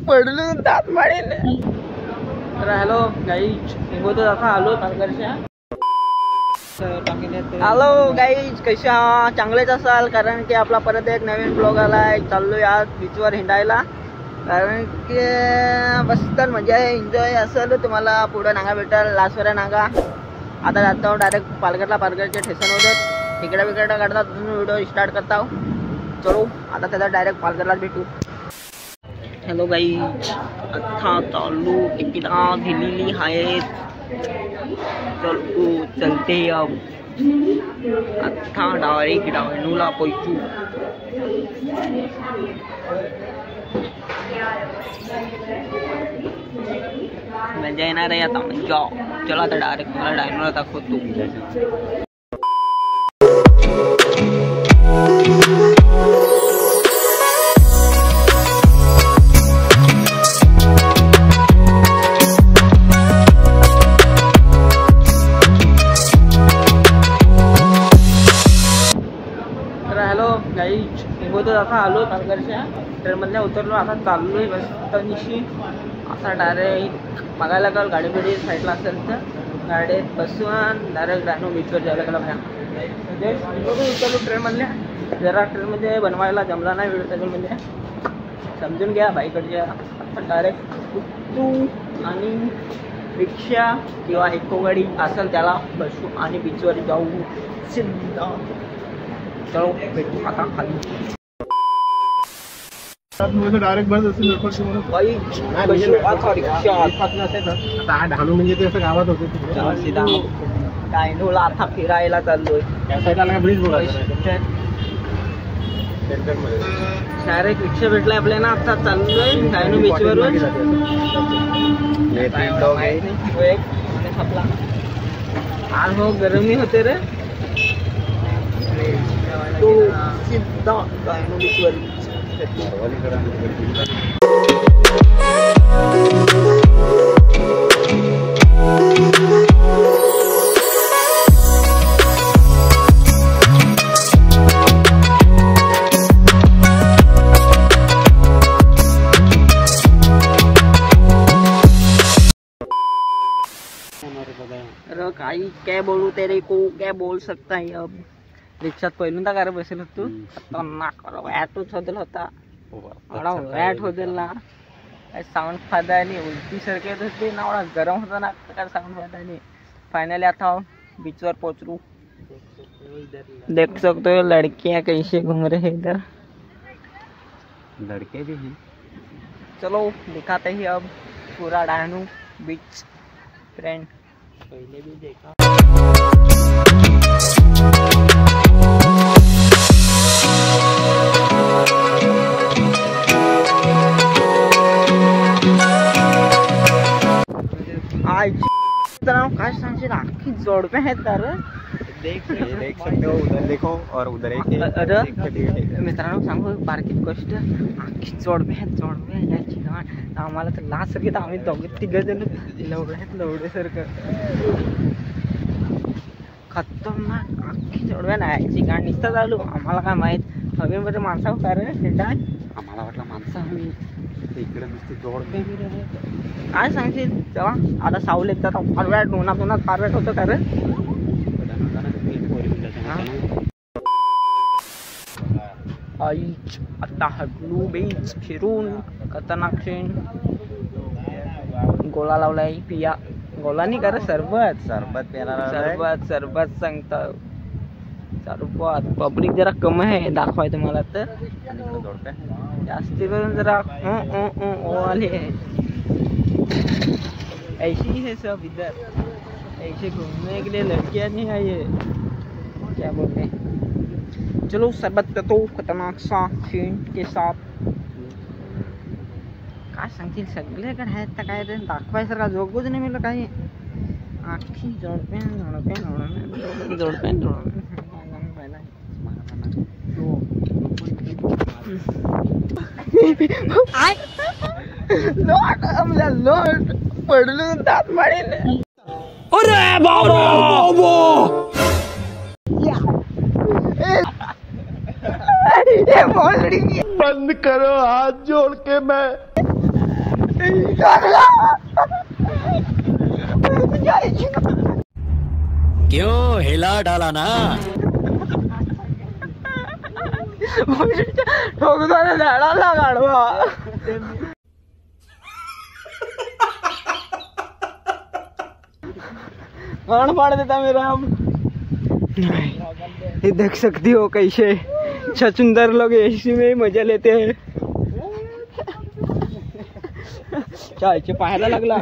पडलो दात मारेल. तर हॅलो गाईज, निघतो आता आलो तालगरच्या. हॅलो गाईज, कशा चांगलेच असाल, कारण की आपला परत एक नवीन ब्लॉग आलाय. चाललोय आज बीचवर हिंडायला, कारण की मस्त मजा आहे, एन्जॉय असेल. तुम्हाला पुढं नागा भेटेल, लासवऱ्या नागा. आता जातो डायरेक्ट पालघरच्या स्टेशन होतं, इकडे विकडे काढतात व्हिडिओ स्टार्ट करता. चलो आता त्याचा डायरेक्ट पालघरलाच भेटू. हॅलो गाईज, आता चालू तिकिटा दिलेली आहेत. चलते अब आता डायरेक्ट डहाणूला पोहोचू. मजा येणार आहे आता, मजा. चला आता डायरेक्ट मला डहाणूला दाखवतो. गाईज, निघतो आता आलो तालगरच्या. ट्रेनमधल्या उतरलो, आता चाललोय बसतानिशी. आता डायरेक्ट बघायला लागल गाडी बिडी साईडला असेल तर गाडीत बसून डायरेक्ट डहाणू बीचवर जायला लागला. म्हणजे उतरलो ट्रेनमधल्या. जरा ट्रेनमध्ये बनवायला जमला नाही व्हिडिओ, त्याच्यामध्ये समजून घ्या बाईकडच्या. आता डायरेक्ट उतरू आणि रिक्षा किंवा इको गाडी असेल त्याला बसू आणि बीचवर जाऊ सिद्धा. चलो भेटू आता खाली. डायरेक्ट बस असेल डहाणू म्हणजे ते असं गावात होते. सीधा डहाणूला आता फिरायला चाललोय. त्या साईडला ब्रिज बघा, डायरेक्ट रिक्षा भेटलाय आपल्याला. आता चाललोय डहाणू बीचवरून. आज हो गरमी होते रे, तो सीधा डहाणू बीचवर. अरे काही क्या बोलू तेरे को, क्या बोल सकता है अब. रिक्षात पहिल्यांदा काय बसेल तू, ॲटोच होदेल होता. वॅट होदेल ना, काय साऊंड फायदा नाही. उलटी सारखे येत होते ना, एवढा गरम होता ना, काय साऊंड फायदा नहीं. फाइनली आता बीच पर पहुंच रू. देख सकते हो लड़कियां कैसे घूम रहे हैं इधर, लड़के भी हैं. चलो दिखाते ही अब पूरा डहाणू बीच. फ्रेंड पहले भी देखा. काय सांगशील, अख्खी जोडपे आहेत तर. देख सकते हो, उधर देखो और उधर एक. मित्रांनो सांगू बारकीत गोष्ट, अख्खी जोडपे आहेत याची गाण. आम्हाला तर लास्ट सारखी, आम्ही दोघे तिघ जण लवड्यासारखं खतरनाक अख्खी जोडव्या नाही याची गाण. निसतं चालू, आम्हाला काय माहित हवेमध्ये माणसा होता रे हेटा. आम्हाला वाटलं माणसं हवी, इकडे नुसते जोडपे. काय सांगशील तेव्हा. आता सावलेत तर फारव्याट उन्हात फारव्याट होतं का रे. आता हडलू बीच फिरून खतरनाक शेण. गोळा लावलाय पिया. गोळा नाही का रे, सरबत सरबत सांगता. सरबत पब्लिक जरा कमी आहे दाखवाय तुम्हाला तर. जास्ती करून जरा आले. ऐसी है सब इधर, ऐसे घूमने के लिए लड़कियां नहीं आई है. क्या बोलते हैं. चलो सरबत तो खतरनाक सा सीन के साथ. काय सांगतील सगळ्याकडे आहेत तर काय रे, दाखवायसारखा जोगच नाही मिळलं काही. आखी जोडपे लोट पडलो दात मारेल. अरे बाबा बंद करो हाथ जोड़ के. मैं क्यों हिला डाला ना? ठोकतो ना झाडाला गाडवा. कौन फाड़ देता मेरा अब? ये देख सकती हो कैसे छछुंदर लोग एसी में ही मजा लेते हैं. चायचे पाहायला लागला.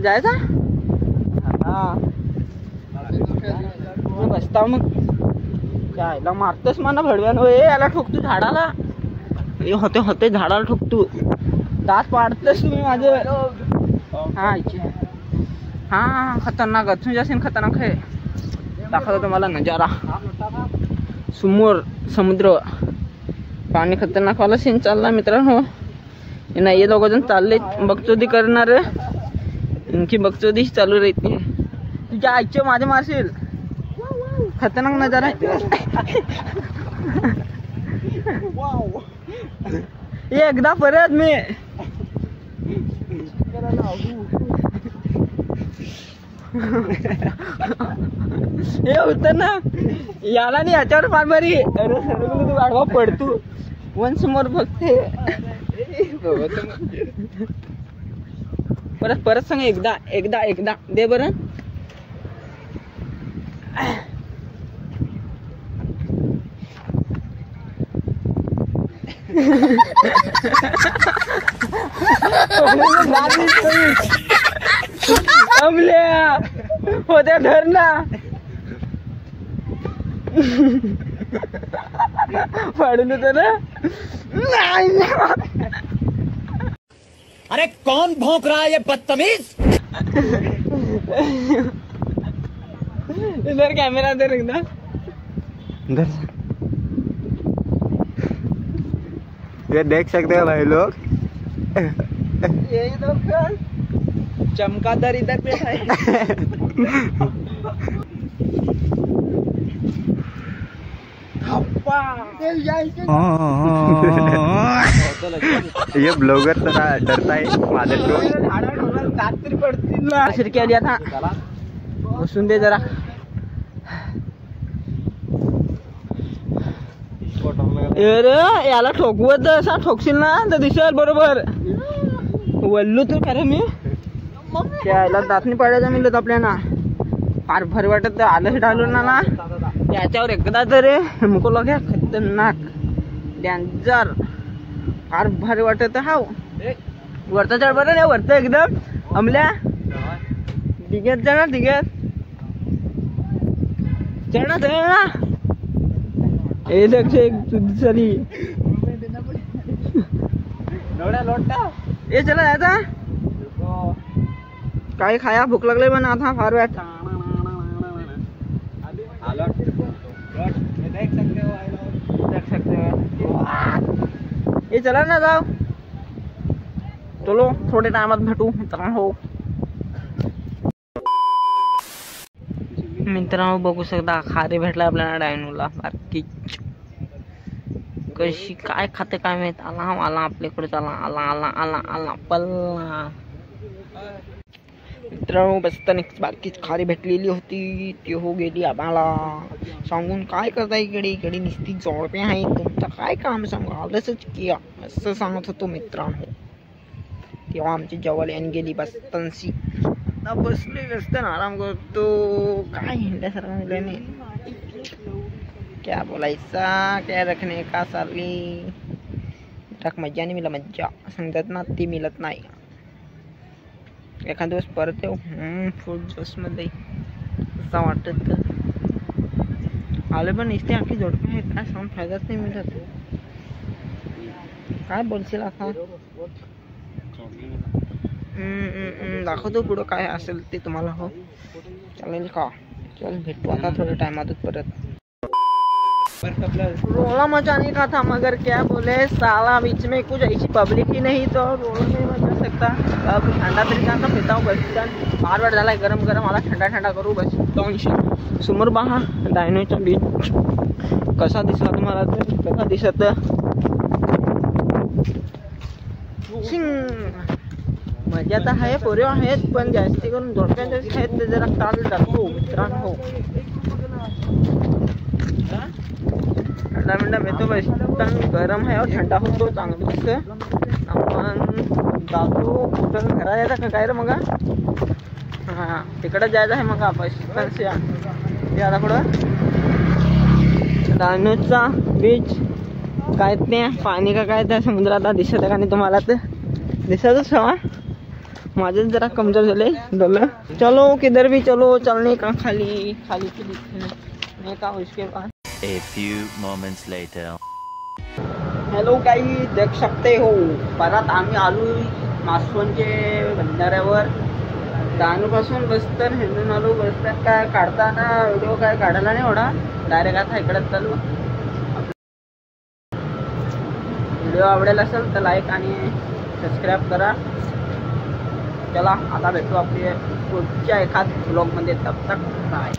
जायचा हा बसता मग चायला मारतोस मला भडव्यानं. याला ठोकतो झाडाला. होते होते झाडाला ठोकतो. दात पाडतेस तुम्ही माझे. हा हा खतरनाक असून जास्त खतरनाक आहे. दाखवतो तुम्हाला नजारा समोर समुद्र. पाणी खतरनाक वाला सीन चालला मित्रांनो. नाही हे दोघ जण चालले बगचोदी करणार. इनकी बगचोदी चालू राहते. तुझ्या आईचे माझे मारशील. खतरनाक नजारा आहे. एकदा परत मी हे होतं ना याला नाही याच्यावर फार बरी. अरे सर तू गाडवा पडतो वन समोर बघते. परत परत सांग. एकदा एकदा एकदा दे बरं. अमल्या होत्या धर ना. फाडून होतं ना. अरे कौन भौंक रहा है ये बदतमीज? इधर कैमरा दे रखना. ये देख सकते हो भाई लोग. यही तो चमकादर इधर पे है. ये ब्लॉगर थोड़ा डरता है मादर को. रात्री पडतील ना. शिरकी आली आता. बसून दे जरा. अरे याला ठोकवत असा ठोकशील ना तर दिसेल बरोबर. वल्लू तू खरं मी याला दातनी पाडायचा मिळत आपल्याला. फार भर वाटत आलं डालून ना याच्यावर एकदा तरी मुकलो घ्या. खतरनाक डेंजर फार भारी वाटत. हाव वरता चढ बरं नाही वरतं एकदम. अमल्या डिगेत जा ना. डिगेत चढ ना चढ ना. ए लक्ष एक तुझी सारी लोटा. ए चला जायचा. काय खाया भूक लागले पण आता फार वाट. देख सकते हो. ये चला ना जाओ. चलो थोडे टाइमात भेटू मित्रांनो. मित्रांनो बघू शकता खारी भेटला आपल्याला डायनोला. बाकी कशी काय खाते काय माहित. आला आला आपल्याकडे. चला आला आला आला आला पल्ला. मित्रांनो बसताना बाकीच खारी भेटलेली होती ती हो गेली आम्हाला. सांगून काय करता. इकडे इकडे नुसती जोडपे आहे. तुमचं काय काम सांगा. आलंच किया असं सांगत होतो मित्रांनो. तेव्हा आमची जवाली गेली बसतांशी. आता बसले बसताना आराम करतो. काय हिंड्यासारखं मिळाले. क्या बोलायचा क्या रखने का साली. टाक मज्जा नाही मिळत. मज्जा सांगतात ना ती मिळत नाही. एखाद दिवस परत येऊ फुल जोश मध्ये असं वाटत. आले पण इथे आखी जोडपे आहेत. काय सांग फायदाच नाही मिळत. काय बोलशील आता. दाखवतो पुढं काय असेल ते तुम्हाला. हो चालेल का. चल भेटू आता थोड्या टायमातच परत. रोला मचाने का था मगर क्या बोले साला बीच में कुछ ऐसी पब्लिक ही नहीं तो रोला नहीं मचा सकता। अब ठंडा तरीका का पिता हूँ बस बार बार झाला गरम गरम आता ठंडा ठंडा करू बस दोनशे समोर पहा डायनोचा बीच कसा दिसला तुम्हाला तर कसा दिसत मजा तर आहे पोरे आहेत पण जास्ती करून धोक्याचे आहेत ते जरा काल टाकू मित्रांनो ठंडा मिंडा भेटतो बस गरम आहे और ठंडा होतो चांगलं दिसतं आपण जातो कुठं घरा यायचं का काय रे मग हां तिकडं जायचं आहे मग बस ते आता पुढं डायनोचा बीच काय ते पाणी का काय त्या समुद्रात दिसत आहे का नाही तुम्हाला तर दिसतच हवा माझे जरा कमजोर झाले डोलं चलो किधर भी चलो चलने का खाली खाली की दिखने का उसके बाद A few moments later. Hello काही देख शकते हो परत आम्ही आलो मासवणचे बंधाऱ्यावर दानूपासून बसतर हिंदून आलो बसतात काय काढताना व्हिडिओ काय काढायला नाही एवढा डायरेक्ट आता इकडं चालू व्हिडिओ आवडेल असेल तर लाईक आणि सबस्क्राईब करा चला आता भेटू आपली पुढच्या एखाद ब्लॉगमध्ये तब तक बाय